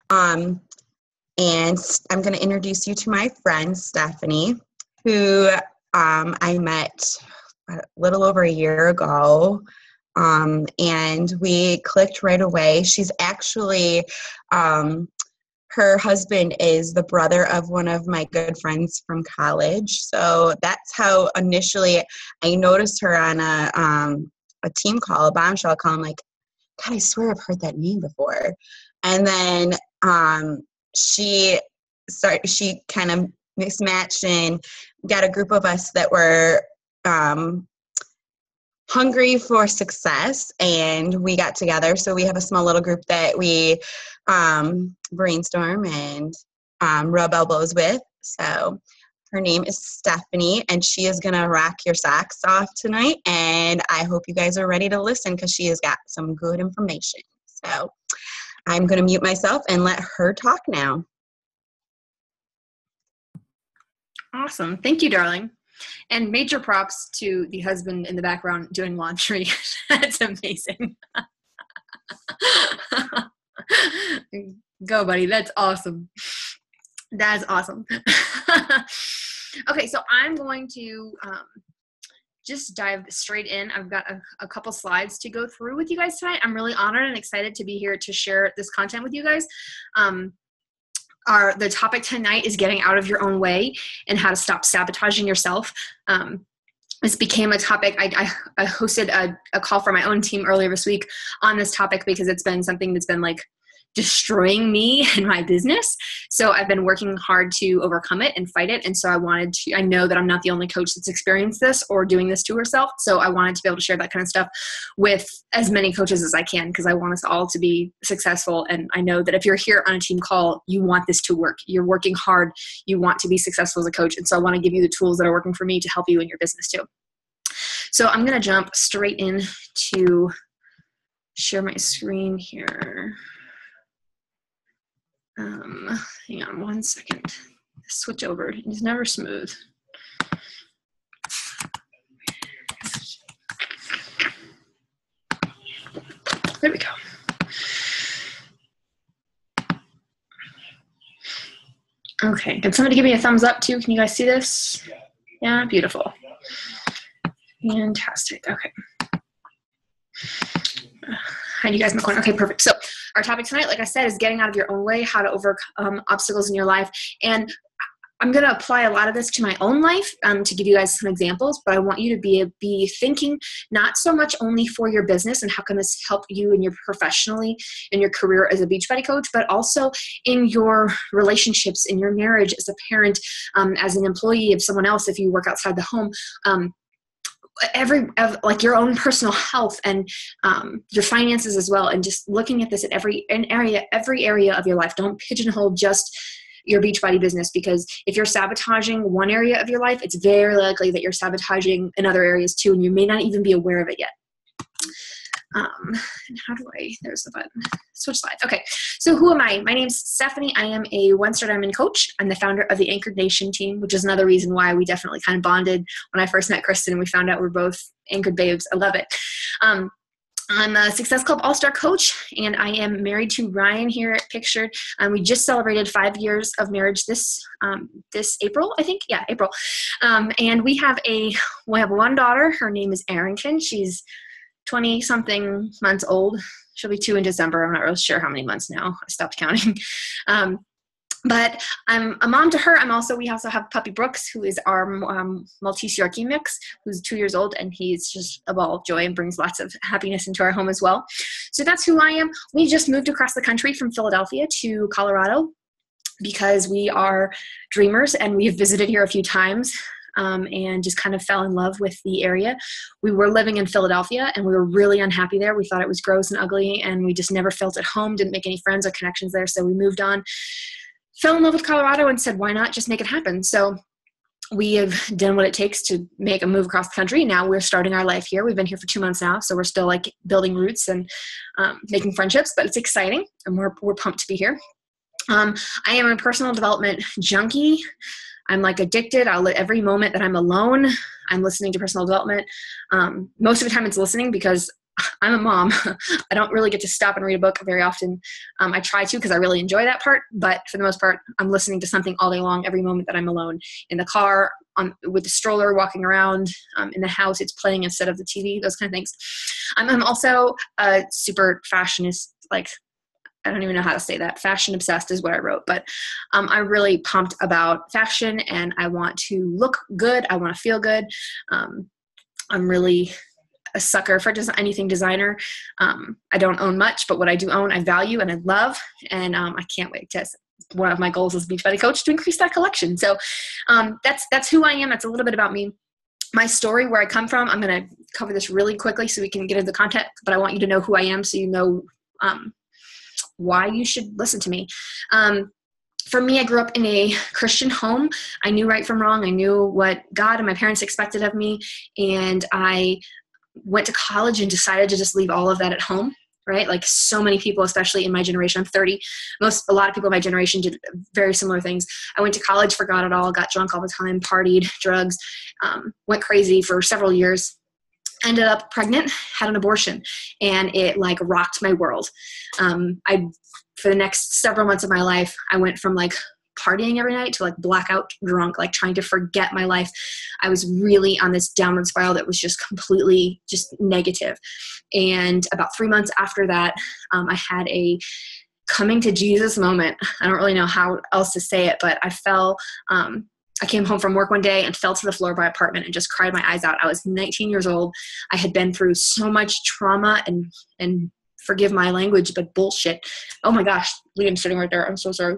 And I'm going to introduce you to my friend, Stephanie, who I met a little over a year ago. And we clicked right away. She's actually, her husband is the brother of one of my good friends from college. So that's how initially I noticed her on a team call, a bombshell call. I'm like, God, I swear I've heard that name before. And then she kind of mismatched and got a group of us that were hungry for success, and we got together. So we have a small little group that we brainstorm and rub elbows with. So her name is Stephanie, and she is going to rock your socks off tonight, and I hope you guys are ready to listen because she has got some good information. So I'm going to mute myself and let her talk now. Awesome. Thank you, darling. And major props to the husband in the background doing laundry. That's amazing. Go, buddy. That's awesome. That's awesome. Okay, so I'm going to just dive straight in. I've got a couple slides to go through with you guys tonight. I'm really honored and excited to be here to share this content with you guys. The topic tonight is getting out of your own way and how to stop sabotaging yourself. This became a topic. I hosted a call for my own team earlier this week on this topic because it's been something that's been like destroying me and my business. So I've been working hard to overcome it and fight it. And so I know that I'm not the only coach that's experienced this or doing this to herself. So I wanted to be able to share that kind of stuff with as many coaches as I can, because I want us all to be successful. And I know that if you're here on a team call, you want this to work. You're working hard. You want to be successful as a coach. And so I want to give you the tools that are working for me to help you in your business too. So I'm going to jump straight in to share my screen here. Hang on one second. Switch over. It's never smooth. There we go. Okay. Can somebody give me a thumbs up too? Can you guys see this? Yeah, beautiful. Fantastic. Okay. Hide you guys in the corner. Okay, perfect. So our topic tonight, like I said, is getting out of your own way, how to overcome obstacles in your life. And I'm going to apply a lot of this to my own life to give you guys some examples, but I want you to be thinking not so much only for your business and how can this help you in your professionally in your career as a Beachbody coach, but also in your relationships, in your marriage, as a parent, as an employee of someone else, if you work outside the home, like your own personal health and your finances as well, and just looking at this at every area of your life. Don't pigeonhole just your Beachbody business, because if you're sabotaging one area of your life, it's very likely that you're sabotaging in other areas too, and you may not even be aware of it yet. And there's the button, switch slides. Okay, so who am I? My name's Stephanie. I am a one-star diamond coach. I'm the founder of the Anchored Nation team, which is another reason why we definitely kind of bonded when I first met Kristen and we found out we're both anchored babes. I love it. I'm a Success Club All-Star coach, and I am married to Ryan here pictured. We just celebrated 5 years of marriage this April, I think. Yeah, April. And we have one daughter. Her name is Arrington. She's 20-something months old. She'll be 2 in December. I'm not really sure how many months now. I stopped counting. But I'm a mom to her. We also have puppy Brooks, who is our Maltese Yorkie mix, who's 2 years old, and he's just a ball of joy and brings lots of happiness into our home as well. So that's who I am. We just moved across the country from Philadelphia to Colorado because we are dreamers, and we have visited here a few times. And just kind of fell in love with the area. We were living in Philadelphia and we were really unhappy there. We thought it was gross and ugly, and we just never felt at home, didn't make any friends or connections there. So we moved on, fell in love with Colorado, and said, why not just make it happen? So we have done what it takes to make a move across the country. Now we're starting our life here. We've been here for 2 months now, so we're still like building roots and making friendships, but it's exciting, and we're pumped to be here. I am a personal development junkie. I'm like addicted. Every moment that I'm alone, I'm listening to personal development. Most of the time it's listening because I'm a mom. I don't really get to stop and read a book very often. I try to because I really enjoy that part, but for the most part, I'm listening to something all day long, every moment that I'm alone. In the car, with the stroller, walking around, in the house, it's playing instead of the TV, those kind of things. I'm also a super fashionist, like, I don't even know how to say that. Fashion obsessed is what I wrote, but I'm really pumped about fashion, and I want to look good. I want to feel good. I'm really a sucker for anything designer. I don't own much, but what I do own, I value and I love, and I can't wait to. One of my goals as Beachbody coach to increase that collection. So that's who I am. That's a little bit about me. My story, where I come from. I'm going to cover this really quickly so we can get into the content, but I want you to know who I am so you know why you should listen to me. For me, I grew up in a Christian home. I knew right from wrong. I knew what God and my parents expected of me. And I went to college and decided to just leave all of that at home, right? Like so many people, especially in my generation. I'm 30. A lot of people in my generation did very similar things. I went to college, forgot it all, got drunk all the time, partied, drugs, went crazy for several years. Ended up pregnant, had an abortion, and it like rocked my world. For the next several months of my life, I went from like partying every night to like blackout drunk, like trying to forget my life. I was really on this downward spiral that was just completely just negative. And about 3 months after that, I had a coming to Jesus moment. I don't really know how else to say it, but I came home from work one day and fell to the floor of my apartment and just cried my eyes out. I was 19 years old. I had been through so much trauma and forgive my language, but bullshit. Oh my gosh, Liam's sitting right there. I'm so sorry.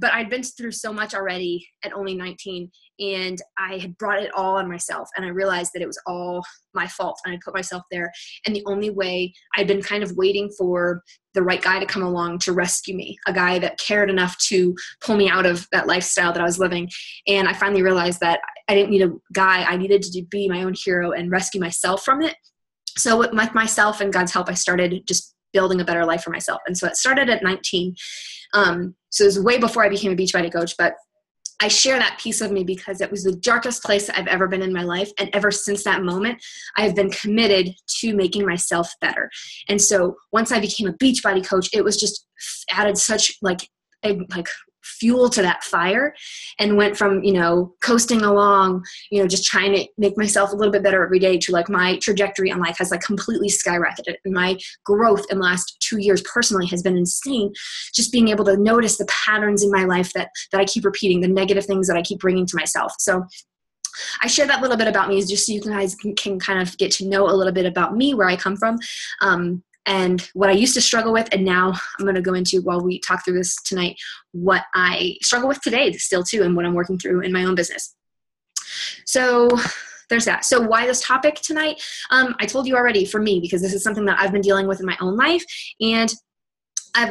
But I'd been through so much already at only 19, and I had brought it all on myself, and I realized that it was all my fault, and I put myself there. And the only way, I'd been kind of waiting for the right guy to come along to rescue me, a guy that cared enough to pull me out of that lifestyle that I was living. And I finally realized that I didn't need a guy. I needed to be my own hero and rescue myself from it. So with myself and God's help, I started just building a better life for myself. And so it started at 19. So it was way before I became a Beachbody coach, but I share that piece of me because it was the darkest place that I've ever been in my life. And ever since that moment, I have been committed to making myself better. And so once I became a Beachbody coach, it was just added such like fuel to that fire, and went from, coasting along, just trying to make myself a little bit better every day, to like my trajectory in life has like completely skyrocketed. And my growth in the last 2 years personally has been insane. Just being able to notice the patterns in my life that I keep repeating, the negative things that I keep bringing to myself. So I share that little bit about me just so you guys can kind of get to know a little bit about me, where I come from. And what I used to struggle with, and now I'm going to go into, while we talk through this tonight, what I struggle with today still too, and what I'm working through in my own business. So there's that. So why this topic tonight? I told you already, for me, because this is something that I've been dealing with in my own life. And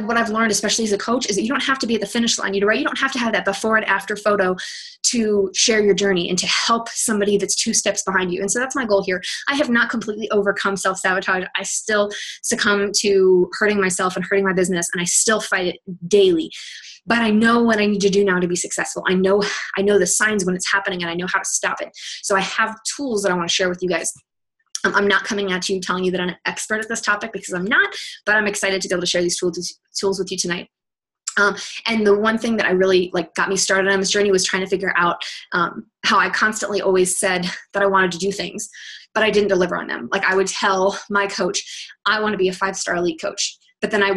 what I've learned, especially as a coach, is that you don't have to be at the finish line. You don't have to have that before and after photo to share your journey and to help somebody that's 2 steps behind you. And so that's my goal here. I have not completely overcome self-sabotage. I still succumb to hurting myself and hurting my business, and I still fight it daily. But I know what I need to do now to be successful. I know the signs when it's happening, and I know how to stop it. So I have tools that I want to share with you guys. I'm not coming at you telling you that I'm an expert at this topic, because I'm not, but I'm excited to be able to share these tools with you tonight. And the one thing that I really got me started on this journey was trying to figure out how I constantly always said that I wanted to do things, but I didn't deliver on them. Like, I would tell my coach, I want to be a 5-star elite coach. But then I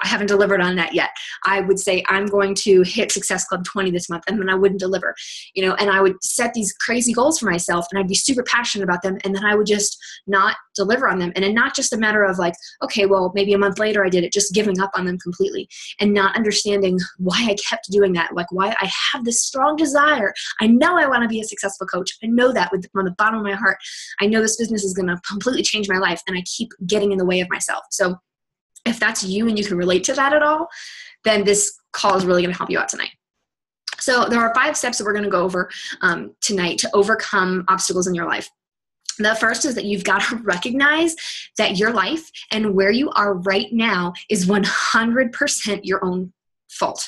haven't delivered on that yet. I would say, I'm going to hit Success Club 20 this month, and then I wouldn't deliver, and I would set these crazy goals for myself, and I'd be super passionate about them, and then I would just not deliver on them. And then not just a matter of like, okay, well, maybe a month later I did it, just giving up on them completely, and not understanding why I kept doing that, like why I have this strong desire. I know I want to be a successful coach. I know that from the bottom of my heart. I know this business is going to completely change my life, and I keep getting in the way of myself. So if that's you and you can relate to that at all, then this call is really going to help you out tonight. So there are 5 steps that we're going to go over tonight to overcome obstacles in your life. The first is that you've got to recognize that your life and where you are right now is 100% your own fault.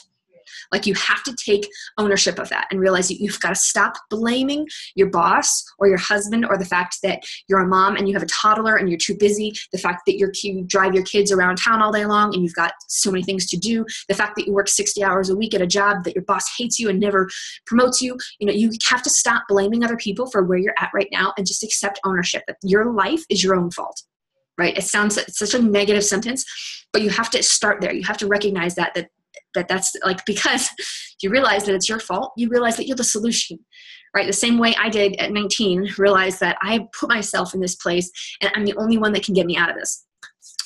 Like you have to take ownership of that and realize you've got to stop blaming your boss or your husband or the fact that you're a mom and you have a toddler and you're too busy, the fact that you drive your kids around town all day long and you've got so many things to do, the fact that you work 60 hours a week at a job that your boss hates you and never promotes you. You have to stop blaming other people for where you're at right now and just accept ownership that your life is your own fault, right? It's such a negative sentence, but you have to start there. You have to recognize that's like, because you realize that it's your fault, you realize that you're the solution, right? The same way I did at 19, realize that I put myself in this place and I'm the only one that can get me out of this.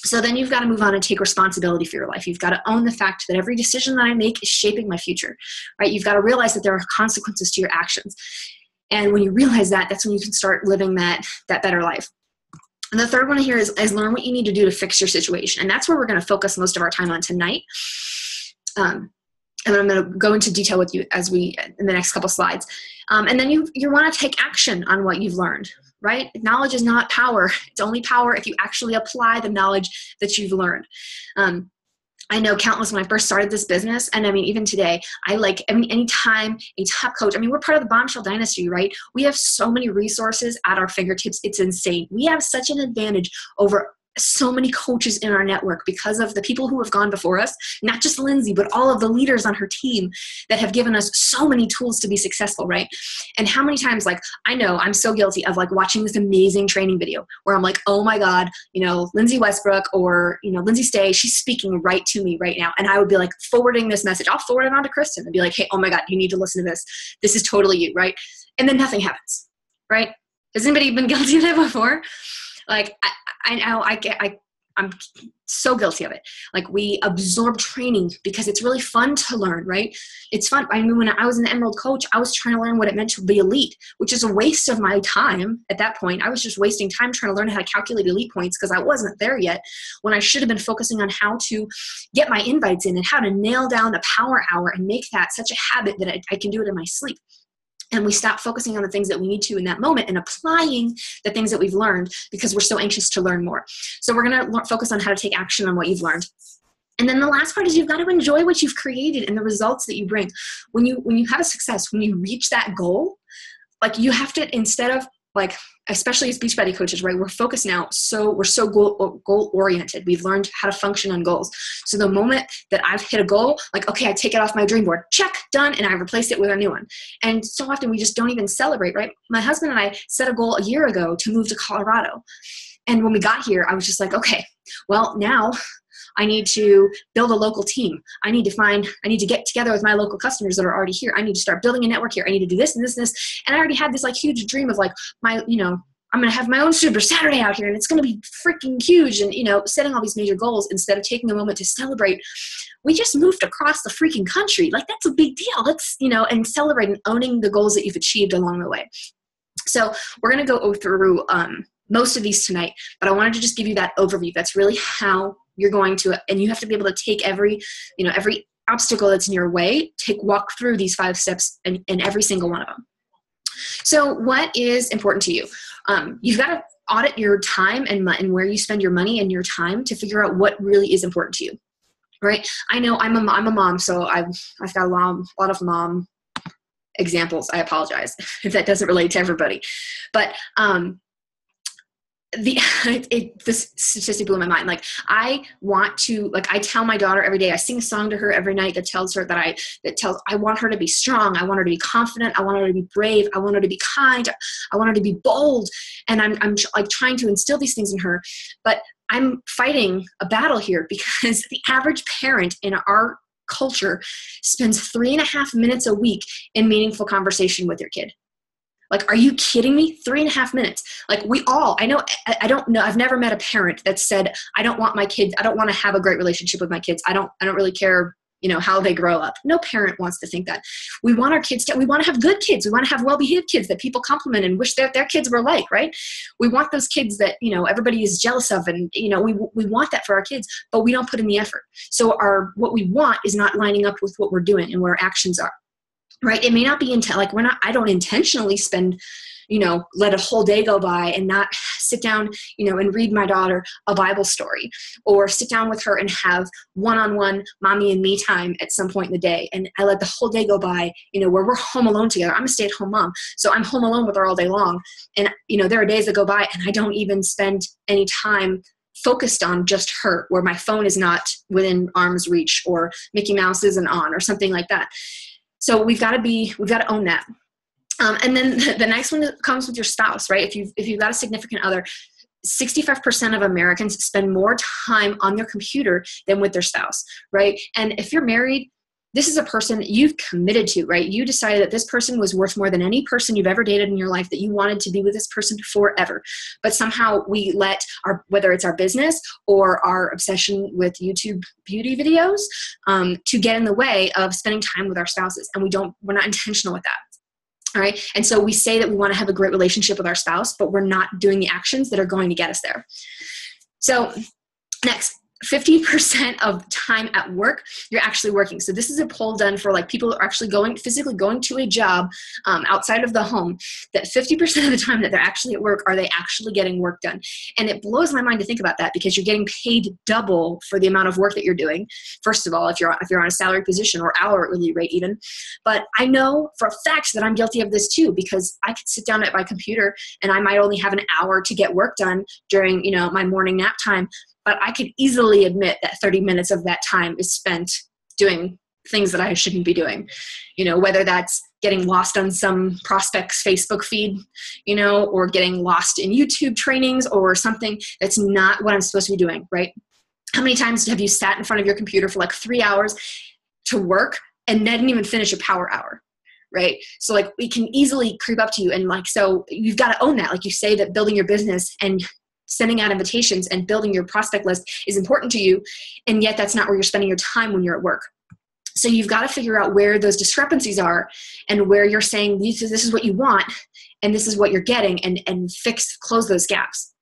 So then you've got to move on and take responsibility for your life. You've got to own the fact that every decision that I make is shaping my future, right? You've got to realize that there are consequences to your actions. And when you realize that, that's when you can start living that better life. And the third one here is learn what you need to do to fix your situation. And that's where we're going to focus most of our time on tonight. And I'm going to go into detail with you in the next couple slides. And then you want to take action on what you've learned, right? Knowledge is not power. It's only power if you actually apply the knowledge that you've learned. I know countless when I first started this business, and I mean, even today, anytime a top coach, we're part of the Bombshell Dynasty, right? We have so many resources at our fingertips. It's insane. We have such an advantage over so many coaches in our network because of the people who have gone before us, not just Lindsay, but all of the leaders on her team that have given us so many tools to be successful, right? And how many times, I know I'm so guilty of watching this amazing training video where I'm like, oh my God, Lindsay Westbrook or, Lindsay Stay, she's speaking right to me right now. And I would be forwarding this message. I'll forward it on to Kristen and be like, hey, oh my God, you need to listen to this. This is totally you, right? And then nothing happens, right? Has anybody been guilty of that before? I know I'm so guilty of it. We absorb training because it's really fun to learn, right? It's fun. When I was an Emerald coach, I was trying to learn what it meant to be elite, which is a waste of my time at that point. I was just wasting time trying to learn how to calculate elite points because I wasn't there yet, when I should have been focusing on how to get my invites in and how to nail down the power hour and make that such a habit that I can do it in my sleep. And we stop focusing on the things that we need to in that moment and applying the things that we've learned because we're so anxious to learn more. So we're going to focus on how to take action on what you've learned. And then the last part is you've got to enjoy what you've created and the results that you bring. When you have a success, when you reach that goal, you have to, instead of especially as Beachbody coaches, right? We're focused now. So we're so goal oriented. We've learned how to function on goals. So the moment that I've hit a goal, okay, I take it off my dream board, check, done. And I replace it with a new one. And so often we just don't even celebrate, right? My husband and I set a goal a year ago to move to Colorado. And when we got here, I was just okay, well, now I need to build a local team. I need to get together with my local customers that are already here. I need to start building a network here. I need to do this and this and this. And I already had this huge dream of I'm going to have my own Super Saturday out here and it's going to be freaking huge. And, setting all these major goals instead of taking a moment to celebrate. We just moved across the freaking country. That's a big deal. Let's, and celebrate and owning the goals that you've achieved along the way. So we're going to go through most of these tonight, but I wanted to just give you that overview. That's really how you're going to, and you have to be able to take every obstacle that's in your way, walk through these 5 steps and every single one of them. So what is important to you? You've got to audit your time and where you spend your money and your time to figure out what really is important to you, right? I know I'm a mom, so I've got a lot of mom examples. I apologize if that doesn't relate to everybody, but this statistic blew my mind. I want to, I tell my daughter every day, I sing a song to her every night that tells her I want her to be strong. I want her to be confident. I want her to be brave. I want her to be kind. I want her to be bold. And I'm trying to instill these things in her, but I'm fighting a battle here because the average parent in our culture spends 3.5 minutes a week in meaningful conversation with their kid. Are you kidding me? 3.5 minutes. I don't know. I've never met a parent that said, I don't want to have a great relationship with my kids. I don't really care, how they grow up. No parent wants to think that. We want our kids we want to have good kids. We want to have well-behaved kids that people compliment and wish their kids were right? We want those kids that, everybody is jealous of. And, we want that for our kids, but we don't put in the effort. So what we want is not lining up with what we're doing and where our actions are. Right. It may not be I don't intentionally spend let a whole day go by and not sit down, and read my daughter a Bible story, or sit down with her and have one-on-one mommy and me time at some point in the day. And I let the whole day go by, where we're home alone together. I'm a stay-at-home mom, so I'm home alone with her all day long. And, there are days that go by and I don't even spend any time focused on just her, where my phone is not within arm's reach, or Mickey Mouse isn't on, or something like that. So we've got to own that. And then the next one comes with your spouse, right? If you've got a significant other, 65% of Americans spend more time on their computer than with their spouse, right? And if you're married, this is a person you've committed to, right? You decided that this person was worth more than any person you've ever dated in your life, that you wanted to be with this person forever. But somehow we let whether it's our business or our obsession with YouTube beauty videos, to get in the way of spending time with our spouses. And we're not intentional with that. All right. And so we say that we want to have a great relationship with our spouse, but we're not doing the actions that are going to get us there. So next, 50% of time at work, you're actually working. So this is a poll done for people who are actually physically going to a job outside of the home, that 50% of the time that they're actually at work, are they actually getting work done? And it blows my mind to think about that, because you're getting paid double for the amount of work that you're doing. First of all, if you're on a salary position or hourly rate even. But I know for a fact that I'm guilty of this too, because I could sit down at my computer and I might only have an hour to get work done during, my morning nap time. But I could easily admit that 30 minutes of that time is spent doing things that I shouldn't be doing, whether that's getting lost on some prospect's Facebook feed, or getting lost in YouTube trainings or something that's not what I'm supposed to be doing, right? How many times have you sat in front of your computer for 3 hours to work and didn't even finish a power hour? Right? So it can easily creep up to you. And so you've got to own that. Like you say that building your business and sending out invitations and building your prospect list is important to you, and yet that's not where you're spending your time when you're at work. So you've got to figure out where those discrepancies are, and where you're saying this is what you want and this is what you're getting, and close those gaps.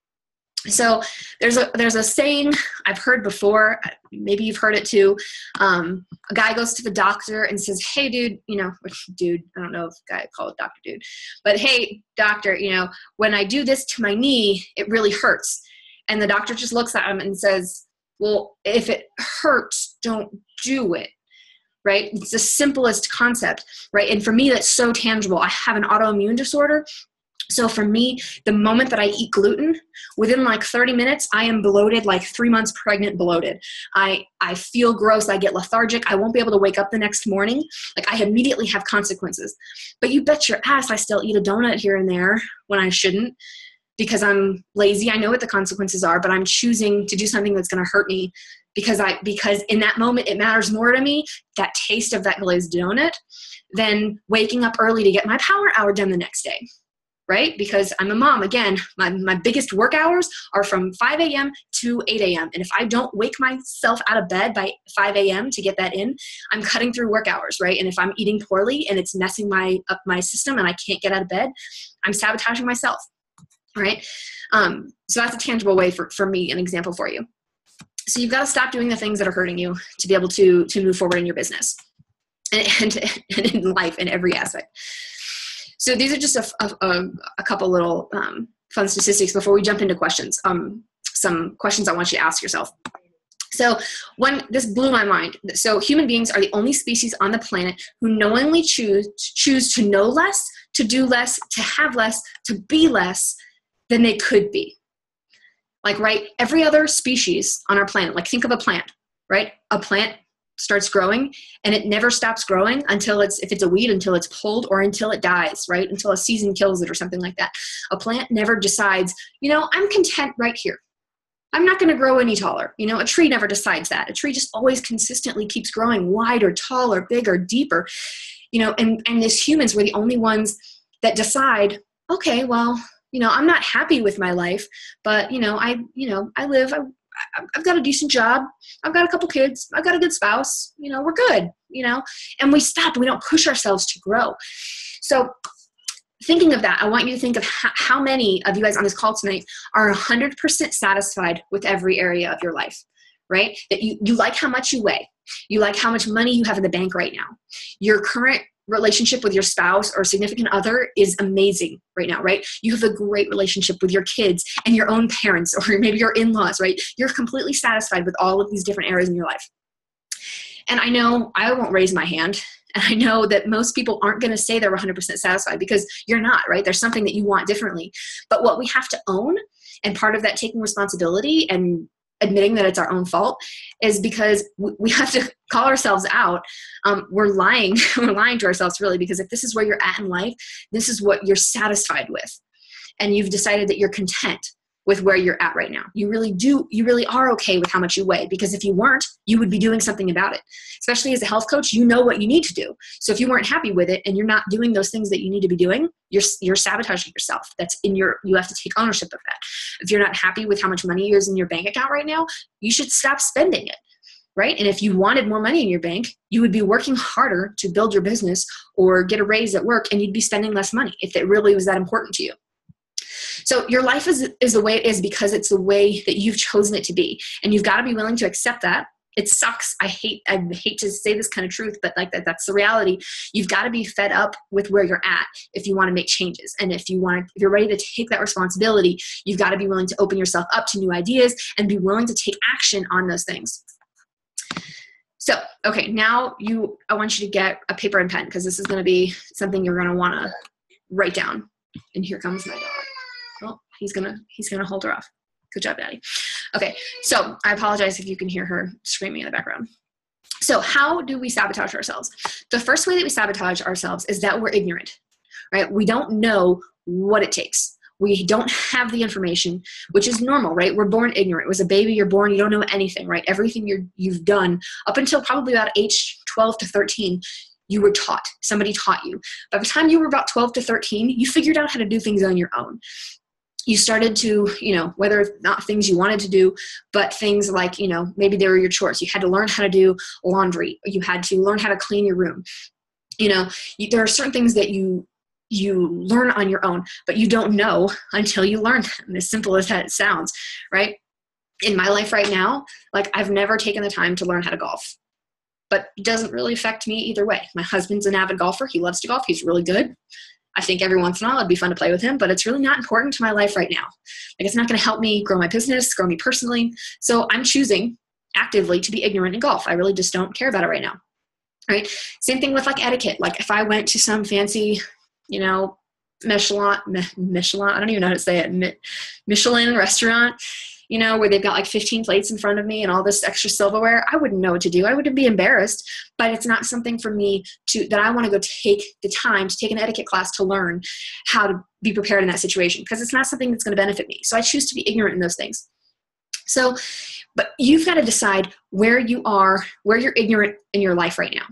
So there's a saying I've heard before, maybe you've heard it too. A guy goes to the doctor and says, "Hey, dude, dude, I don't know if a guy called Dr. Dude, but hey, doctor, when I do this to my knee, it really hurts." And the doctor just looks at him and says, "Well, if it hurts, don't do it." Right? It's the simplest concept, right? And for me, that's so tangible. I have an autoimmune disorder. So for me, the moment that I eat gluten, within 30 minutes, I am bloated, 3 months pregnant bloated. I feel gross. I get lethargic. I won't be able to wake up the next morning. I immediately have consequences. But you bet your ass I still eat a donut here and there when I shouldn't, because I'm lazy. I know what the consequences are, but I'm choosing to do something that's going to hurt me because in that moment it matters more to me, that taste of that glazed donut, than waking up early to get my power hour done the next day. Right? Because I'm a mom. Again, my biggest work hours are from 5 a.m. to 8 a.m. And if I don't wake myself out of bed by 5 a.m. to get that in, I'm cutting through work hours, right? And if I'm eating poorly and it's messing up my system and I can't get out of bed, I'm sabotaging myself, right? So that's a tangible way for me, an example for you. So you've got to stop doing the things that are hurting you to be able to move forward in your business and in life in every aspect. So these are just a couple little fun statistics before we jump into questions. Some questions I want you to ask yourself. So this blew my mind. So human beings are the only species on the planet who knowingly choose to know less, to do less, to have less, to be less than they could be. Right? Every other species on our planet, think of a plant, right? A plant starts growing and it never stops growing until if it's a weed, until it's pulled or until it dies, right? Until a season kills it or something like that. A plant never decides, I'm content right here. I'm not going to grow any taller. A tree never decides that. A tree just always consistently keeps growing wider, taller, bigger, deeper, and as humans, we're the only ones that decide, okay, well, I'm not happy with my life, but, I live, I've got a decent job. I've got a couple kids. I've got a good spouse. We're good, and we stop. We don't push ourselves to grow. So thinking of that, I want you to think of how many of you guys on this call tonight are 100% satisfied with every area of your life, right? That you like how much you weigh. You like how much money you have in the bank right now. Your current relationship with your spouse or significant other is amazing right now, right? You have a great relationship with your kids and your own parents, or maybe your in-laws, right? You're completely satisfied with all of these different areas in your life. And I know I won't raise my hand, and I know that most people aren't going to say they're 100% satisfied, because you're not, right? There's something that you want differently. But what we have to own, and part of that taking responsibility and admitting that it's our own fault, is because we have to call ourselves out. We're lying. We're lying to ourselves, really, because if this is where you're at in life, this is what you're satisfied with. And you've decided that you're content with where you're at right now. You really are okay with how much you weigh, because if you weren't, you would be doing something about it. Especially as a health coach, you know what you need to do. So if you weren't happy with it and you're not doing those things that you need to be doing, you're sabotaging yourself. You have to take ownership of that. If you're not happy with how much money is in your bank account right now, you should stop spending it, right? And if you wanted more money in your bank, you would be working harder to build your business or get a raise at work, and you'd be spending less money if it really was that important to you. So your life is the way it is because it's the way that you've chosen it to be. And you've got to be willing to accept that. It sucks. I hate to say this kind of truth, but like that's the reality. You've got to be fed up with where you're at if you want to make changes. And if you're ready to take that responsibility, you've got to be willing to open yourself up to new ideas and be willing to take action on those things. So, okay, now I want you to get a paper and pen, because this is going to be something you're going to want to write down. And here comes my dog. Oh, he's gonna hold her off. Good job, Daddy. Okay, so I apologize if you can hear her screaming in the background. So how do we sabotage ourselves? The first way that we sabotage ourselves is that we're ignorant, right? We don't know what it takes. We don't have the information, which is normal, right? We're born ignorant. As a baby, you're born, you don't know anything, right? Everything you've done up until probably about age 12 to 13, you were taught. Somebody taught you. By the time you were about 12 to 13, you figured out how to do things on your own. You started to, whether not things you wanted to do, but things like, maybe they were your chores. You had to learn how to do laundry. You had to learn how to clean your room. There are certain things that you learn on your own, but you don't know until you learn them, as simple as that sounds, right? In my life right now, like I've never taken the time to learn how to golf, but it doesn't really affect me either way. My husband's an avid golfer. He loves to golf. He's really good. I think every once in a while it'd be fun to play with him, but it's really not important to my life right now. Like it's not going to help me grow my business, grow me personally. So I'm choosing actively to be ignorant in golf. I really just don't care about it right now. Right? Same thing with like etiquette. Like if I went to some fancy, Michelin, I don't even know how to say it, Michelin restaurant, where they've got like 15 plates in front of me and all this extra silverware, I wouldn't know what to do. I wouldn't be embarrassed, but it's not something for me that I want to go take the time to take an etiquette class to learn how to be prepared in that situation, because it's not something that's going to benefit me. So I choose to be ignorant in those things. So, but you've got to decide where you're ignorant in your life right now.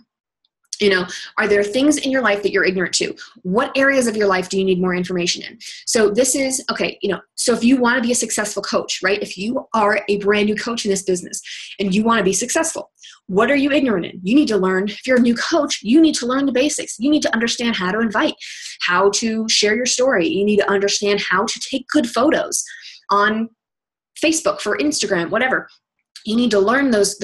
Are there things in your life that you're ignorant to? What areas of your life do you need more information in? So this is, okay, so if you want to be a successful coach, right? If you are a brand new coach in this business and you want to be successful, what are you ignorant in? You need to learn, if you're a new coach, you need to learn the basics. You need to understand how to invite, how to share your story. You need to understand how to take good photos on Facebook, for Instagram, whatever. You need to learn those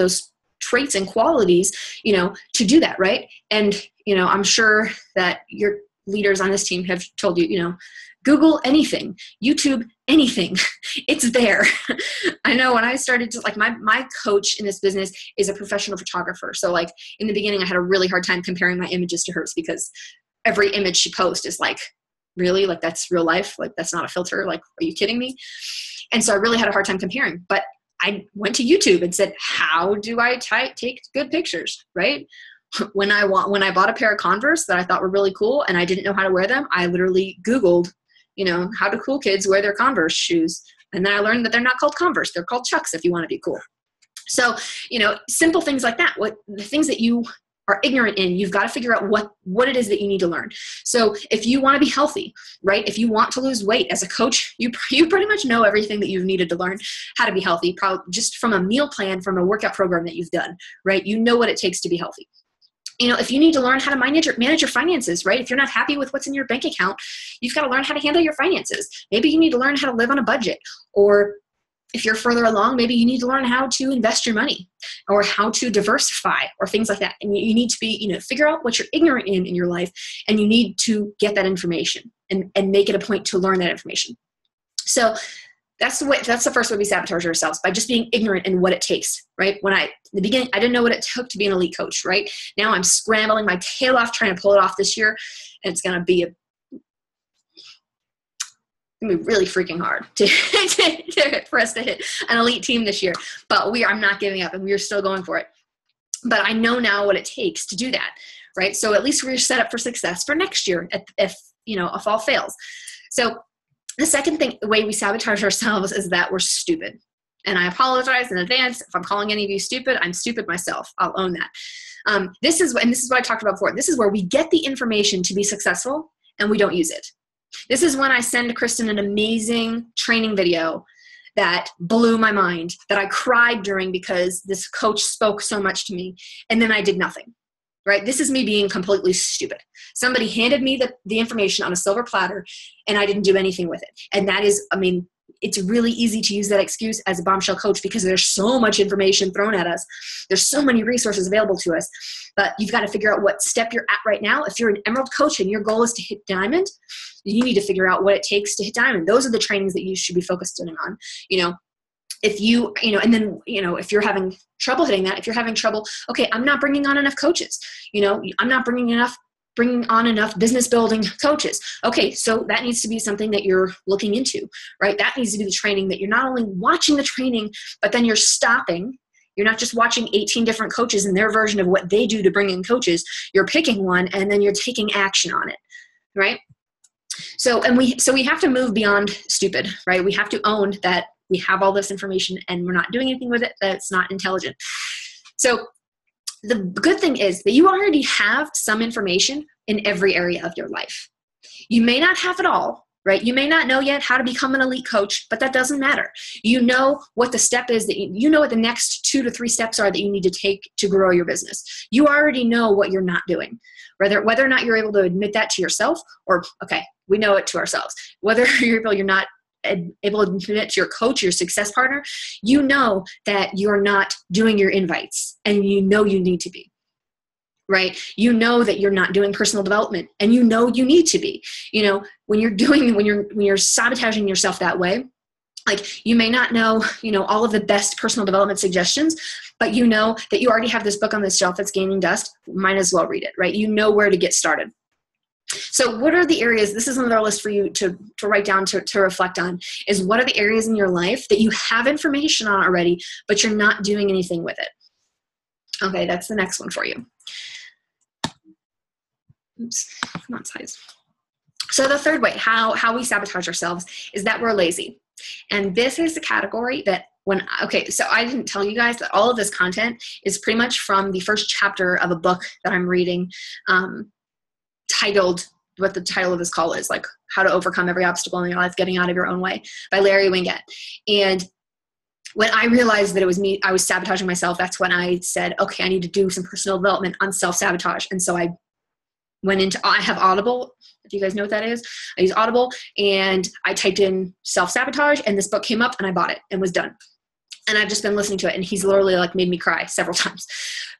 traits and qualities, to do that, right? And, I'm sure that your leaders on this team have told you, Google anything, YouTube anything, it's there. I know when I started to, like, my coach in this business is a professional photographer. So like in the beginning, I had a really hard time comparing my images to hers, because every image she posts is like, really? Like that's real life? Like that's not a filter? Like, are you kidding me? And so I really had a hard time comparing, but I went to YouTube and said, how do I take good pictures, right? When I bought a pair of Converse that I thought were really cool and I didn't know how to wear them, I literally Googled, how do cool kids wear their Converse shoes? And then I learned that they're not called Converse. They're called Chucks if you want to be cool. So, simple things like that. The things that you are ignorant in, you've got to figure out what it is that you need to learn. So if you want to be healthy, right? If you want to lose weight as a coach, you pretty much know everything that you've needed to learn how to be healthy, probably just from a meal plan, from a workout program that you've done, right? You know what it takes to be healthy. If you need to learn how to manage your finances, right? If you're not happy with what's in your bank account, you've got to learn how to handle your finances. Maybe you need to learn how to live on a budget, or if you're further along, maybe you need to learn how to invest your money or how to diversify or things like that. And you need to be, figure out what you're ignorant in your life, and you need to get that information and make it a point to learn that information. So that's the first way we sabotage ourselves, by just being ignorant in what it takes, right? In the beginning, I didn't know what it took to be an elite coach, right? Now I'm scrambling my tail off trying to pull it off this year, and it's going to be really freaking hard for us to hit an elite team this year. But I'm not giving up, and we are still going for it. But I know now what it takes to do that, right? So at least we're set up for success for next year if all fails. So the second way we sabotage ourselves is that we're stupid. And I apologize in advance if I'm calling any of you stupid. I'm stupid myself. I'll own that. This is what I talked about before. This is where we get the information to be successful and we don't use it. This is when I send Kristen an amazing training video that blew my mind, that I cried during because this coach spoke so much to me, and then I did nothing, right? This is me being completely stupid. Somebody handed me the information on a silver platter, and I didn't do anything with it. And that is, it's really easy to use that excuse as a bombshell coach because there's so much information thrown at us. There's so many resources available to us, but you've got to figure out what step you're at right now. If you're an emerald coach and your goal is to hit diamond, you need to figure out what it takes to hit diamond. Those are the trainings that you should be focusing on. If if you're having trouble hitting that, if you're having trouble, okay, I'm not bringing on enough coaches. I'm not bringing on enough business building coaches. Okay, so that needs to be something that you're looking into, right? That needs to be the training that you're not only watching the training, but then you're stopping. You're not just watching 18 different coaches and their version of what they do to bring in coaches. You're picking one and then you're taking action on it, right? So we have to move beyond stupid, right? We have to own that we have all this information and we're not doing anything with it, that's not intelligent. So the good thing is that you already have some information in every area of your life. You may not have it all, right? You may not know yet how to become an elite coach, but that doesn't matter. You know what the step is that you know what the next 2 to 3 steps are that you need to take to grow your business. You already know what you're not doing. Whether or not you're able to admit that to yourself, or okay, we know it to ourselves. Whether you're not able to admit it to your coach, your success partner, you know that you're not doing your invites, and you know you need to be. Right? You know that you're not doing personal development, and you know you need to be. When you're sabotaging yourself that way, like you may not know, all of the best personal development suggestions, but you know that you already have this book on the shelf that's gaining dust. Might as well read it, right? You know where to get started. So what are the areas, this is another list for you to write down, to reflect on, is what are the areas in your life that you have information on already, but you're not doing anything with it? Okay, that's the next one for you. Oops, come on, size. So the third way, how we sabotage ourselves, is that we're lazy. And this is the category that so I didn't tell you guys that all of this content is pretty much from the first chapter of a book that I'm reading, titled, what the title of this call is, like How to Overcome Every Obstacle in Your Life, Getting Out of Your Own Way, by Larry Winget. And when I realized that it was me, I was sabotaging myself, that's when I said, okay, I need to do some personal development on self-sabotage. And so I have Audible. If you guys know what that is, I use Audible, and I typed in self-sabotage, and this book came up, and I bought it and was done. And I've just been listening to it, and he's literally made me cry several times.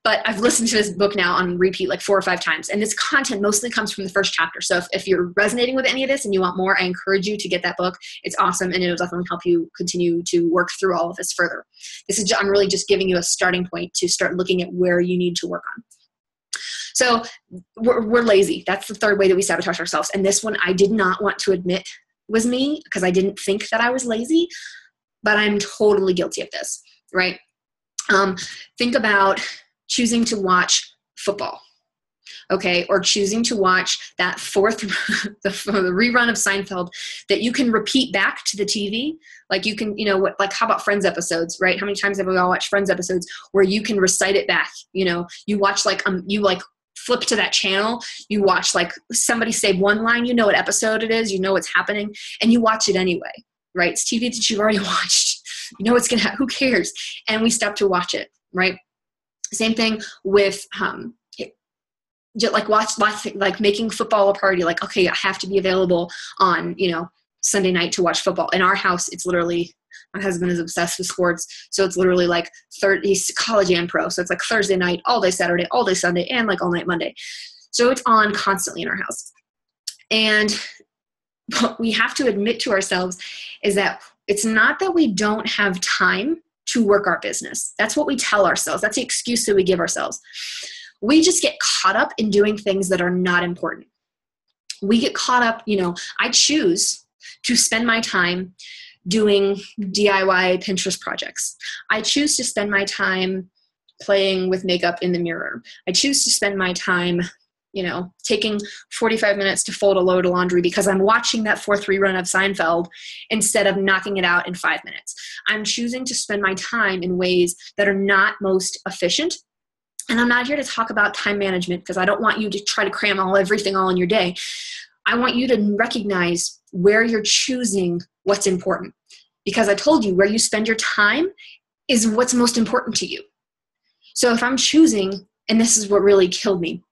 But I've listened to this book now on repeat 4 or 5 times. And this content mostly comes from the first chapter. So if you're resonating with any of this and you want more, I encourage you to get that book. It's awesome, and it'll definitely help you continue to work through all of this further. I'm really just giving you a starting point to start looking at where you need to work on. So we're lazy. That's the third way that we sabotage ourselves. And this one I did not want to admit was me because I didn't think that I was lazy, but I'm totally guilty of this, right? Think about choosing to watch football, okay? Or choosing to watch that the rerun of Seinfeld that you can repeat back to the TV. Like you can, how about Friends episodes, right? How many times have we all watched Friends episodes where you can recite it back? You watch flip to that channel, you watch somebody say one line, you know what episode it is, you know what's happening, and you watch it anyway, right? It's TV that you've already watched. You know what's who cares? And we stop to watch it, right? Same thing with making football a priority. Okay, I have to be available on Sunday night to watch football. In our house, it's literally My husband is obsessed with sports. So it's literally like he's college and pro. So it's like Thursday night, all day Saturday, all day Sunday, and like all night Monday. So it's on constantly in our house. And what we have to admit to ourselves is that it's not that we don't have time to work our business. That's what we tell ourselves. That's the excuse that we give ourselves. We just get caught up in doing things that are not important. We get caught up, I choose to spend my time doing DIY Pinterest projects. I choose to spend my time playing with makeup in the mirror. I choose to spend my time, taking 45 minutes to fold a load of laundry because I'm watching that 4th rerun of Seinfeld instead of knocking it out in 5 minutes. I'm choosing to spend my time in ways that are not most efficient. And I'm not here to talk about time management because I don't want you to try to cram everything all in your day. I want you to recognize where you're choosing what's important. Because I told you where you spend your time is what's most important to you. So if I'm choosing, and this is what really killed me,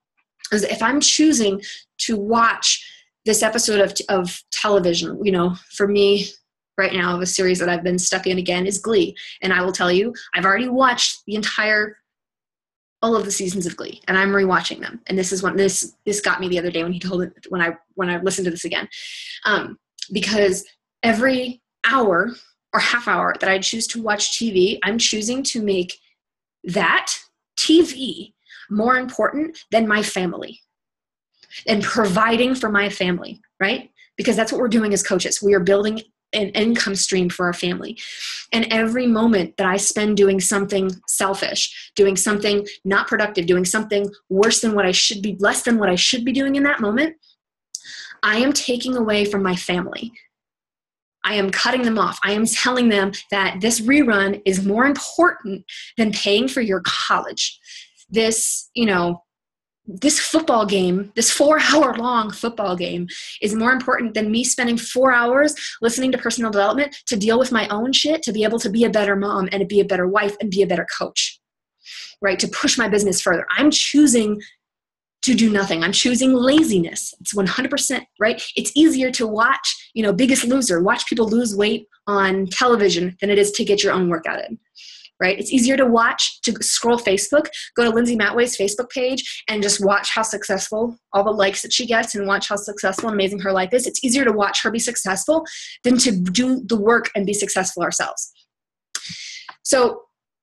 is if I'm choosing to watch this episode of television, for me right now, the series that I've been stuck in again is Glee. And I will tell you, I've already watched all of the seasons of Glee, and I'm rewatching them. And this is when this got me the other day when he told it, when I listened to this again. Because every hour or half hour that I choose to watch TV, I'm choosing to make that TV more important than my family and providing for my family, right? Because that's what we're doing as coaches. We are building an income stream for our family. And every moment that I spend doing something selfish, doing something not productive, doing something less than what I should be doing in that moment, I am taking away from my family. I am cutting them off. I am telling them that this rerun is more important than paying for your college. This football game, this 4-hour-long football game is more important than me spending 4 hours listening to personal development to deal with my own shit, to be able to be a better mom and to be a better wife and be a better coach, right? To push my business further. I'm choosing to do nothing. I'm choosing laziness. It's 100%, right? It's easier to watch, Biggest Loser, watch people lose weight on television than it is to get your own workout in. Right? It's easier to scroll Facebook, go to Lindsay Matway's Facebook page and just watch how successful, all the likes that she gets and watch how successful and amazing her life is. It's easier to watch her be successful than to do the work and be successful ourselves. So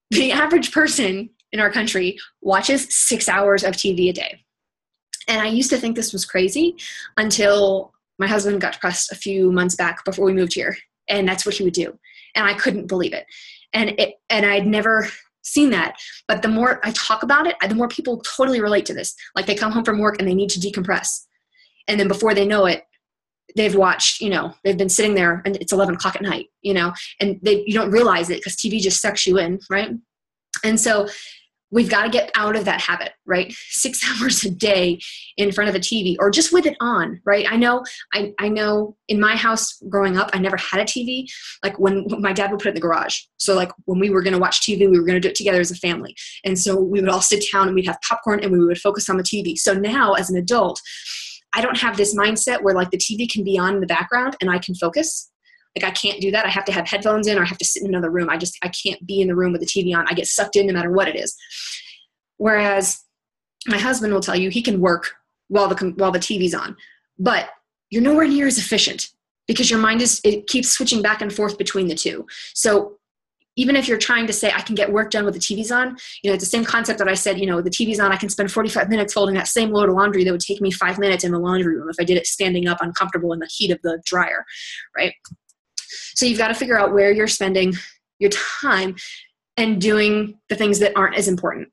the average person in our country watches 6 hours of TV a day. And I used to think this was crazy until my husband got depressed a few months back before we moved here. And that's what he would do. And I couldn't believe it. And I'd never seen that. But the more I talk about it, the more people totally relate to this. Like they come home from work and they need to decompress. And then before they know it, they've watched, they've been sitting there and it's 11 o'clock at night, and you don't realize it because TV just sucks you in, right? And so we've got to get out of that habit, right? 6 hours a day in front of a TV or just with it on, right? I know in my house growing up, I never had a TV. Like when my dad would put it in the garage. So like when we were going to watch TV, we were going to do it together as a family. And so we would all sit down and we'd have popcorn and we would focus on the TV. So now as an adult, I don't have this mindset where like the TV can be on in the background and I can focus. Like I can't do that. I have to have headphones in or I have to sit in another room. I can't be in the room with the TV on. I get sucked in no matter what it is. Whereas my husband will tell you he can work while the TV's on, but you're nowhere near as efficient because your mind it keeps switching back and forth between the two. So even if you're trying to say I can get work done with the TV's on, it's the same concept that I said, the TV's on, I can spend 45 minutes folding that same load of laundry that would take me 5 minutes in the laundry room if I did it standing up uncomfortable in the heat of the dryer, right? So you've got to figure out where you're spending your time and doing the things that aren't as important.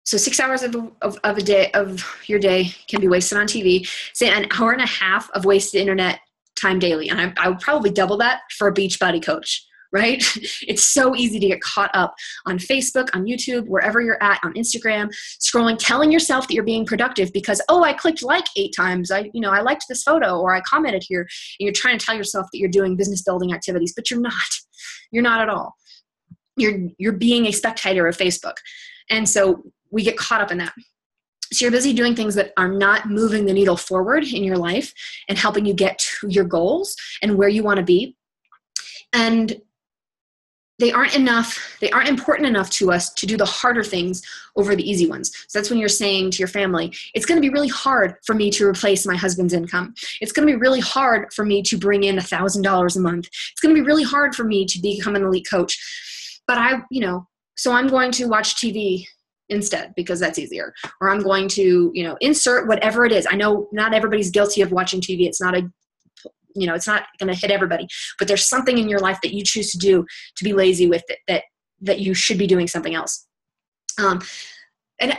So 6 hours of a day of your day can be wasted on TV. Say an hour and a half of wasted internet time daily. And I would probably double that for a Beachbody coach, right? It's so easy to get caught up on Facebook, on YouTube, wherever you're at, on Instagram, scrolling, telling yourself that you're being productive because, I clicked like 8 times. I liked this photo or I commented here. And you're trying to tell yourself that you're doing business building activities, but you're not. You're not at all. You're being a spectator of Facebook. And so we get caught up in that. So you're busy doing things that are not moving the needle forward in your life and helping you get to your goals and where you want to be. And they aren't important enough to us to do the harder things over the easy ones. So that's when you're saying to your family, it's going to be really hard for me to replace my husband's income. It's going to be really hard for me to bring in $1,000 a month. It's going to be really hard for me to become an elite coach. But so I'm going to watch TV instead because that's easier. Or I'm going to, insert whatever it is. I know not everybody's guilty of watching TV. It's not it's not going to hit everybody, but there's something in your life that you choose to do to be lazy with it, that you should be doing something else. And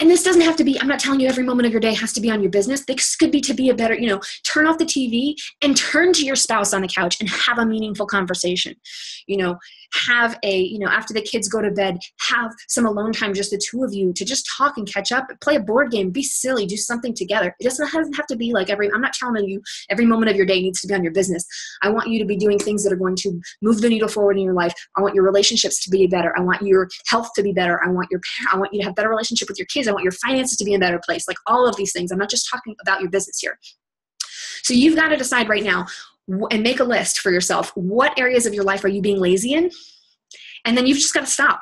this doesn't have to be, I'm not telling you every moment of your day has to be on your business. This could be to be a better, turn off the TV and turn to your spouse on the couch and have a meaningful conversation. Have after the kids go to bed, have some alone time, just the two of you, to just talk and catch up, play a board game, be silly, do something together. It doesn't have to be like I'm not telling you every moment of your day needs to be on your business. I want you to be doing things that are going to move the needle forward in your life. I want your relationships to be better. I want your health to be better. I want you to have better relationship with your kids. I want your finances to be in a better place. Like all of these things. I'm not just talking about your business here. So you've got to decide right now and make a list for yourself. What areas of your life are you being lazy in? And then you've just got to stop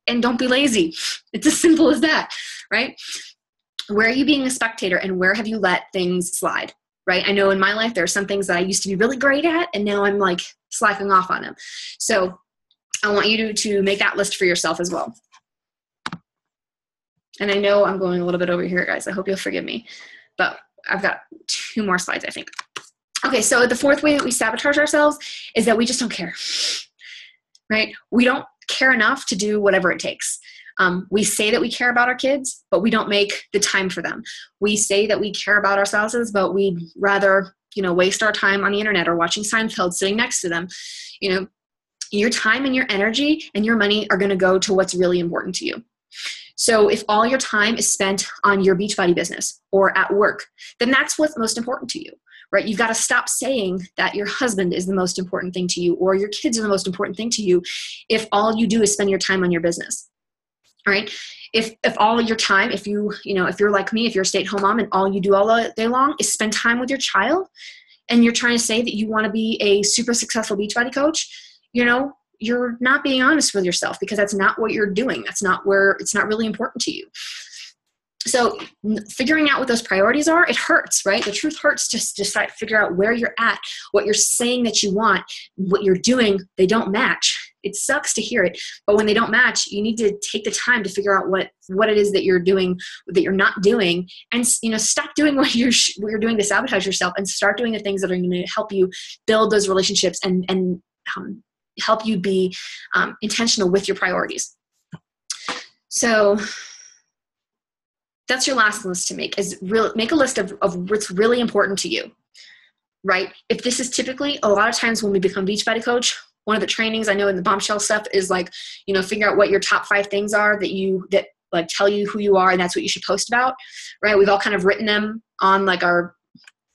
and don't be lazy. It's as simple as that, right? Where are you being a spectator and where have you let things slide, right? I know in my life, there are some things that I used to be really great at and now I'm like slacking off on them. So I want you to make that list for yourself as well. And I know I'm going a little bit over here, guys. I hope you'll forgive me, but I've got 2 more slides, I think. Okay, so the 4th way that we sabotage ourselves is that we just don't care, right? We don't care enough to do whatever it takes. We say that we care about our kids, but we don't make the time for them. We say that we care about our spouses, but we'd rather, waste our time on the internet or watching Seinfeld sitting next to them. Your time and your energy and your money are going to go to what's really important to you. So if all your time is spent on your Beachbody business or at work, then that's what's most important to you, right? You've got to stop saying that your husband is the most important thing to you or your kids are the most important thing to you if all you do is spend your time on your business, all right? If all your time, if you're like me, if you're a stay-at-home mom and all you do all day long is spend time with your child and you're trying to say that you want to be a super successful Beachbody coach, you're not being honest with yourself because that's not what you're doing. It's not really important to you. So figuring out what those priorities are, it hurts, right? The truth hurts to try to figure out where you're at, what you're saying that you want, what you're doing, they don't match. It sucks to hear it, but when they don't match, you need to take the time to figure out what it is that you're doing, that you're not doing, and stop doing what you're doing to sabotage yourself and start doing the things that are going to help you build those relationships and help you be intentional with your priorities. So that's your last list to make, is make a list of what's really important to you, right? If this is typically, a lot of times when we become Beachbody coach, one of the trainings I know in the bombshell stuff is like, figure out what your top 5 things are that like tell you who you are and that's what you should post about, right? We've all kind of written them on like our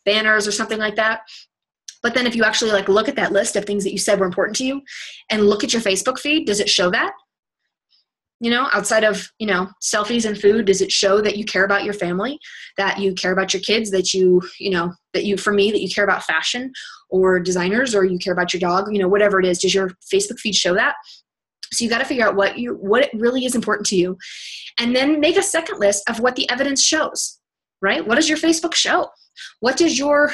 banners or something like that. But then if you actually like look at that list of things that you said were important to you and look at your Facebook feed, does it show that? Outside of, selfies and food, does it show that you care about your family, that you care about your kids, that you care about fashion or designers, or you care about your dog, whatever it is, does your Facebook feed show that? So you got to figure out what really is important to you. And then make a second list of what the evidence shows, right? What does your Facebook show? What does your,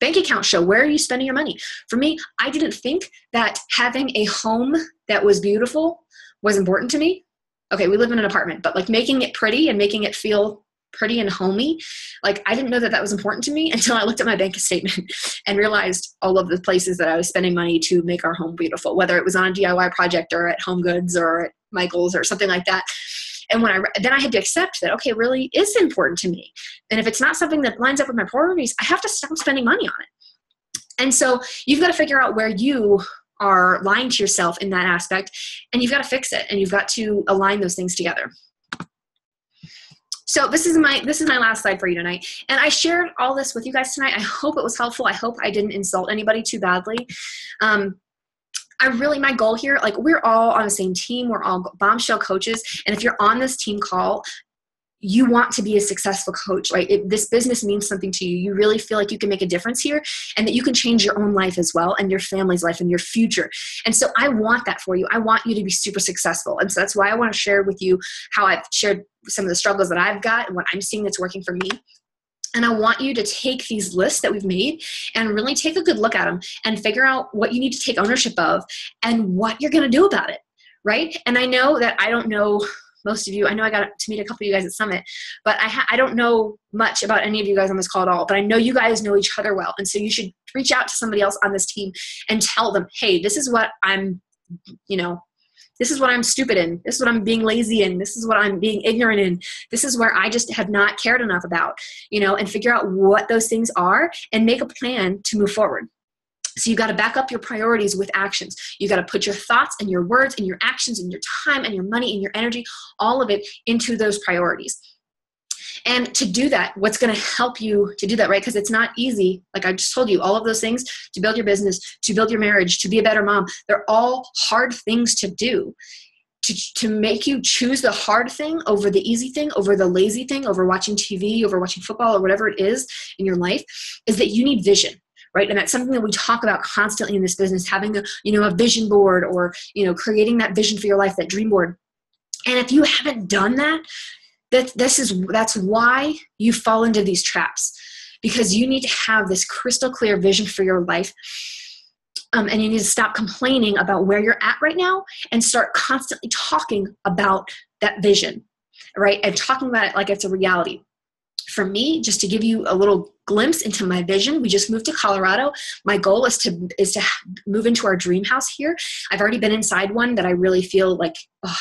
bank account show? Where are you spending your money? For me, I didn't think that having a home that was beautiful was important to me. Okay, we live in an apartment, but like making it pretty and making it feel pretty and homey, like I didn't know that was important to me until I looked at my bank statement and realized all of the places that I was spending money to make our home beautiful, whether it was on a DIY project or at Home Goods or at Michael's or something like that. And then I had to accept that, okay, it really is important to me. And if it's not something that lines up with my priorities, I have to stop spending money on it. And so you've got to figure out where you are lying to yourself in that aspect, and you've got to fix it, and you've got to align those things together. So this is my last slide for you tonight. And I shared all this with you guys tonight. I hope it was helpful. I hope I didn't insult anybody too badly. My goal here, like we're all on the same team. We're all bombshell coaches. And if you're on this team call, you want to be a successful coach, right? If this business means something to you, you really feel like you can make a difference here and that you can change your own life as well and your family's life and your future. And so I want that for you. I want you to be super successful. And so that's why I want to share with you how I've shared some of the struggles that I've got and what I'm seeing that's working for me. And I want you to take these lists that we've made and really take a good look at them and figure out what you need to take ownership of and what you're going to do about it, right? And I know that I don't know most of you. I know I got to meet a couple of you guys at Summit, but I don't know much about any of you guys on this call at all, but I know you guys know each other well. And so you should reach out to somebody else on this team and tell them, hey, this is what I'm, this is what I'm stupid in. This is what I'm being lazy in. This is what I'm being ignorant in. This is where I just have not cared enough about, and figure out what those things are and make a plan to move forward. So you got to back up your priorities with actions. You got to put your thoughts and your words and your actions and your time and your money and your energy, all of it into those priorities. And to do that, what's going to help you to do that, right? Because it's not easy. Like I just told you, all of those things to build your business, to build your marriage, to be a better mom, they're all hard things to do. To make you choose the hard thing over the easy thing, over the lazy thing, over watching TV, over watching football or whatever it is in your life, is that you need vision. Right. And that's something that we talk about constantly in this business, having a vision board or, creating that vision for your life, that dream board. And if you haven't done that, that's why you fall into these traps, because you need to have this crystal clear vision for your life. And you need to stop complaining about where you're at right now and start constantly talking about that vision, right? And talking about it like it's a reality. For me, just to give you a little glimpse into my vision, we just moved to Colorado. My goal is to move into our dream house here. I've already been inside one that I really feel like,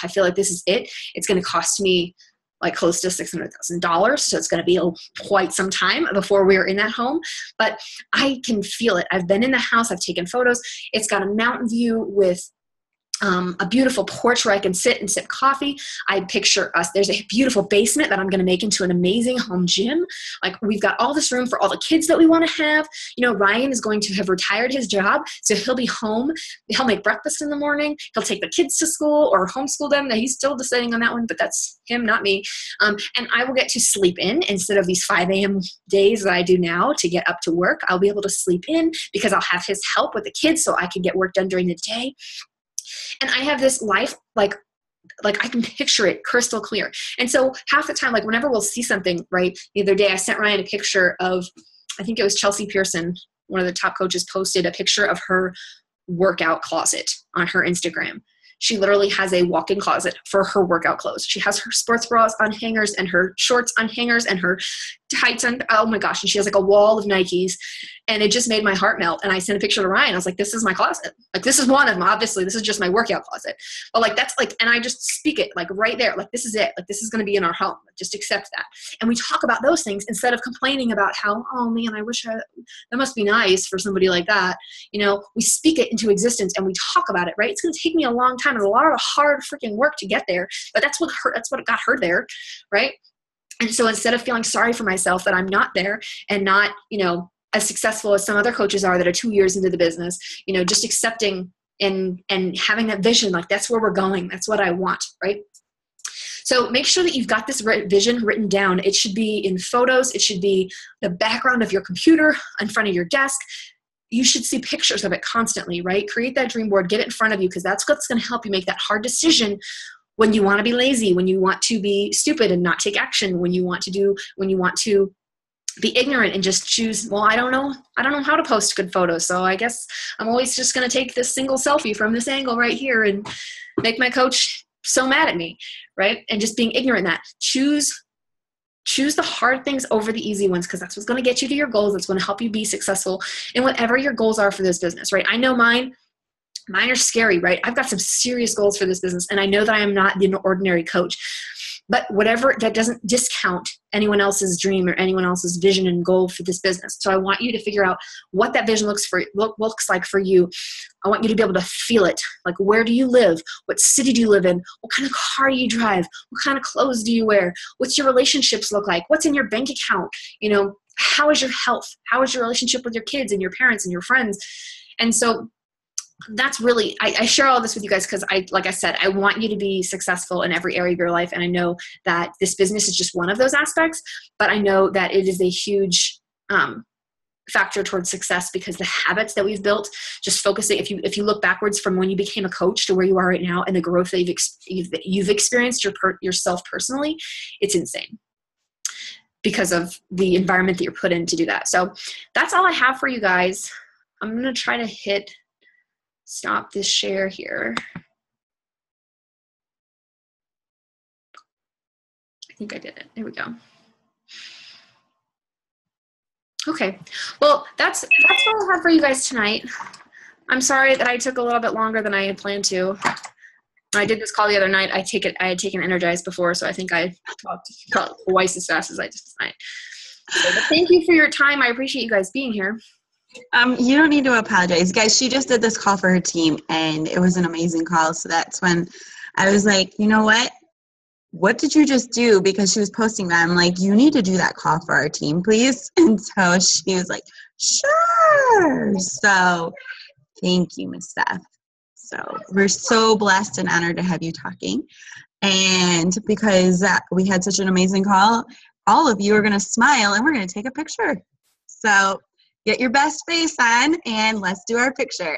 I feel like this is it. It's going to cost me like close to $600,000. So it's going to be quite some time before we're in that home, but I can feel it. I've been in the house. I've taken photos. It's got a mountain view with a beautiful porch where I can sit and sip coffee. I picture us. There's a beautiful basement that I'm going to make into an amazing home gym. Like we've got all this room for all the kids that we want to have. Ryan is going to have retired his job, so he'll be home. He'll make breakfast in the morning. He'll take the kids to school or homeschool them. He's still deciding on that one, but that's him, not me. And I will get to sleep in instead of these 5 a.m. days that I do now to get up to work. I'll be able to sleep in because I'll have his help with the kids so I can get work done during the day. And I have this life, like I can picture it crystal clear. And so half the time, like whenever we'll see something, right? The other day I sent Ryan a picture of, I think it was Chelsea Pearson, one of the top coaches, posted a picture of her workout closet on her Instagram. She literally has a walk-in closet for her workout clothes. She has her sports bras on hangers and her shorts on hangers and her tights on, oh my gosh. And she has like a wall of Nikes, and it just made my heart melt. And I sent a picture to Ryan. I was like, this is my closet. Like, this is one of them. Obviously, this is just my workout closet. But like, that's like, and I just speak it like right there. Like, this is it. Like, this is going to be in our home. Just accept that. And we talk about those things instead of complaining about how, oh man, that must be nice for somebody like that. We speak it into existence and we talk about it, right? It's going to take me a long time. There's a lot of hard freaking work to get there, but that's what got her there, right? And so instead of feeling sorry for myself that I'm not there and not, as successful as some other coaches are that are 2 years into the business, just accepting and having that vision, like that's where we're going. That's what I want, right? So make sure that you've got this vision written down. It should be in photos. It should be the background of your computer in front of your desk. You should see pictures of it constantly, right? Create that dream board, get it in front of you, because that's what's going to help you make that hard decision when you want to be lazy, when you want to be stupid and not take action, when you want to be ignorant and just choose, well, I don't know how to post good photos. So I guess I'm always just going to take this single selfie from this angle right here and make my coach so mad at me, right? And just being ignorant in that. Choose the hard things over the easy ones, because that's what's going to get you to your goals. That's going to help you be successful in whatever your goals are for this business, right? I know mine are scary, right? I've got some serious goals for this business, and I know that I am not an ordinary coach. But whatever, that doesn't discount anyone else's dream or anyone else's vision and goal for this business. So I want you to figure out what that vision looks like for you. I want you to be able to feel it. Like, where do you live? What city do you live in? What kind of car do you drive? What kind of clothes do you wear? What's your relationships look like? What's in your bank account? How is your health? How is your relationship with your kids and your parents and your friends? And so that's really, I share all this with you guys because like I said, I want you to be successful in every area of your life. And I know that this business is just one of those aspects, but I know that it is a huge factor towards success because the habits that we've built, just focusing, if you look backwards from when you became a coach to where you are right now and the growth that you've experienced yourself personally, it's insane because of the environment that you're put in to do that. So that's all I have for you guys. I'm going to try to stop this share here. I think I did it. There we go. Okay. Well, that's all I have for you guys tonight. I'm sorry that I took a little bit longer than I had planned to. When I did this call the other night, I had taken Energized before, so I think I talked twice as fast as I did tonight. So, but thank you for your time. I appreciate you guys being here. You don't need to apologize. Guys, she just did this call for her team, and it was an amazing call. So that's when I was like, you know what did you just do? Because she was posting that. I'm like, you need to do that call for our team, please. And so she was like, sure. So thank you, Miss Steph. So we're so blessed and honored to have you talking. And because we had such an amazing call, all of you are going to smile, and we're going to take a picture. So get your best face on, and let's do our picture.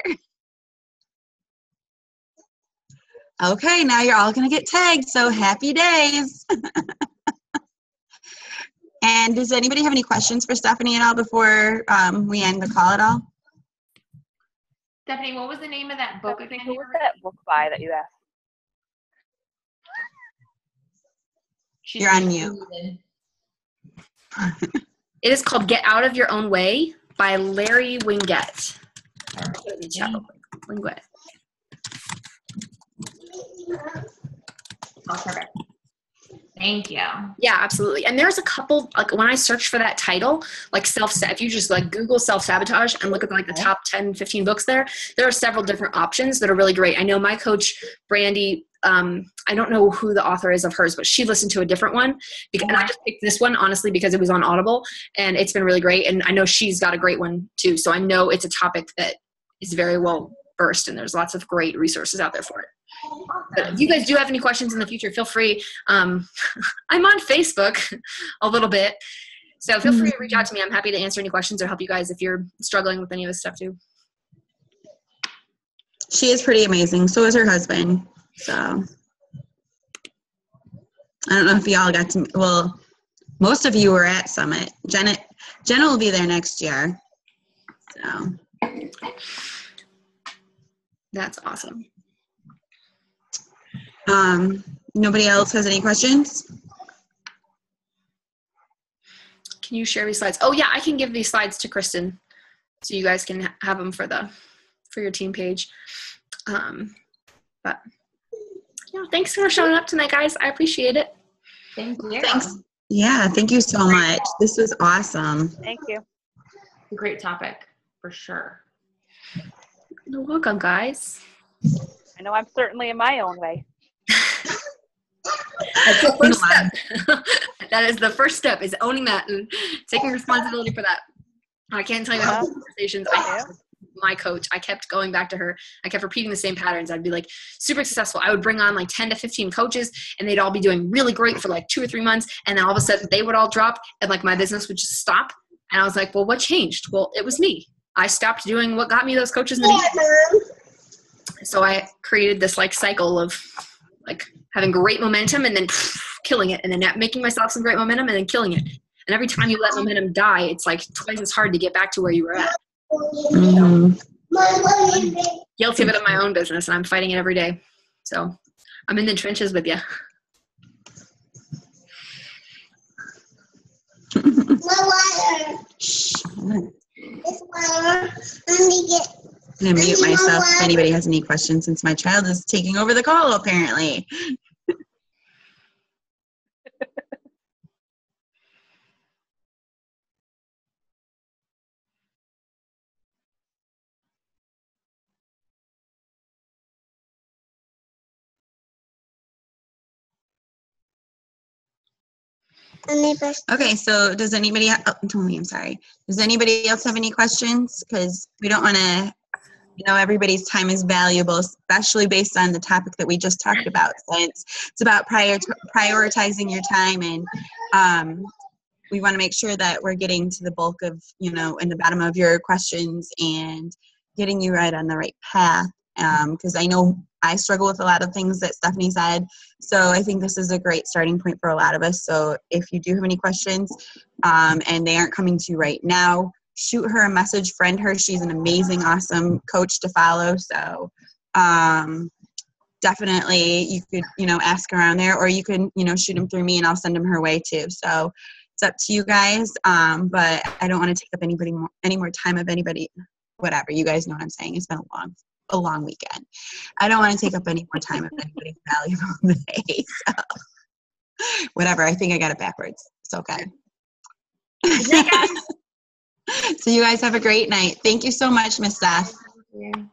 Okay, now you're all going to get tagged, so happy days. And does anybody have any questions for Stephanie at all before we end the call at all? Stephanie, what was the name of that book again? Who was that book by that you asked? You're on mute. It is called Get Out of Your Own Way by Larry Winget. Winget. Oh, perfect. Thank you. Yeah, absolutely. And there's a couple, like when I search for that title, like if you just like Google self-sabotage and look at like the top 10, 15 books there are several different options that are really great. I know my coach, Brandy, I don't know who the author is of hers, but she listened to a different one. And I just picked this one, honestly, because it was on Audible, and it's been really great. And I know she's got a great one too. So I know it's a topic that is very well versed, and there's lots of great resources out there for it. But if you guys do have any questions in the future, feel free. I'm on Facebook a little bit, so feel free to reach out to me. I'm happy to answer any questions or help you guys if you're struggling with any of this stuff too. She is pretty amazing. So is her husband. So I don't know if y'all got to, well, most of you were at Summit. Jenna will be there next year. So that's awesome. Nobody else has any questions? Can you share these slides? Oh yeah, I can give these slides to Kristen so you guys can have them for your team page. But yeah, thanks for showing up tonight, guys. I appreciate it. Thank you. Thanks. Yeah, thank you so much. This was awesome. Thank you. Great topic, for sure. You're welcome, guys. I know I'm certainly in my own way. That's the first step. That is the first step, is owning that and taking responsibility for that. I can't tell you how many conversations I had with my coach. I kept going back to her. I kept repeating the same patterns. I'd be like super successful. I would bring on like 10 to 15 coaches, and they'd all be doing really great for like 2 or 3 months. And then all of a sudden they would all drop, and like my business would just stop. And I was like, well, what changed? Well, it was me. I stopped doing what got me those coaches in the beginning. So I created this like cycle of like having great momentum and then killing it, and then making myself some great momentum and then killing it. And every time you let momentum die, it's like twice as hard to get back to where you were at. Mm-hmm. I'm guilty of it in my own business, and I'm fighting it every day. So I'm in the trenches with you. I'm going to mute myself if anybody has any questions, since my child is taking over the call, apparently. Okay, so does anybody does anybody else have any questions? Because we don't want to You know, everybody's time is valuable, especially based on the topic that we just talked about. So it's about prioritizing your time, and we want to make sure that we're getting to the bulk of, you know, in the bottom of your questions and getting you right on the right path. Because I know I struggle with a lot of things that Stephanie said. So I think this is a great starting point for a lot of us. So if you do have any questions and they aren't coming to you right now, shoot her a message, friend her. She's an amazing, awesome coach to follow. So definitely you could, you know, ask around there, or you can, you know, shoot them through me and I'll send them her way too. So it's up to you guys. But I don't want to take up any more time of anybody, whatever. You guys know what I'm saying. It's been a long weekend. I don't want to take up any more time of anybody's valuable day. So whatever. I think I got it backwards. It's okay. So you guys have a great night. Thank you so much, Miss Steph. Thank you.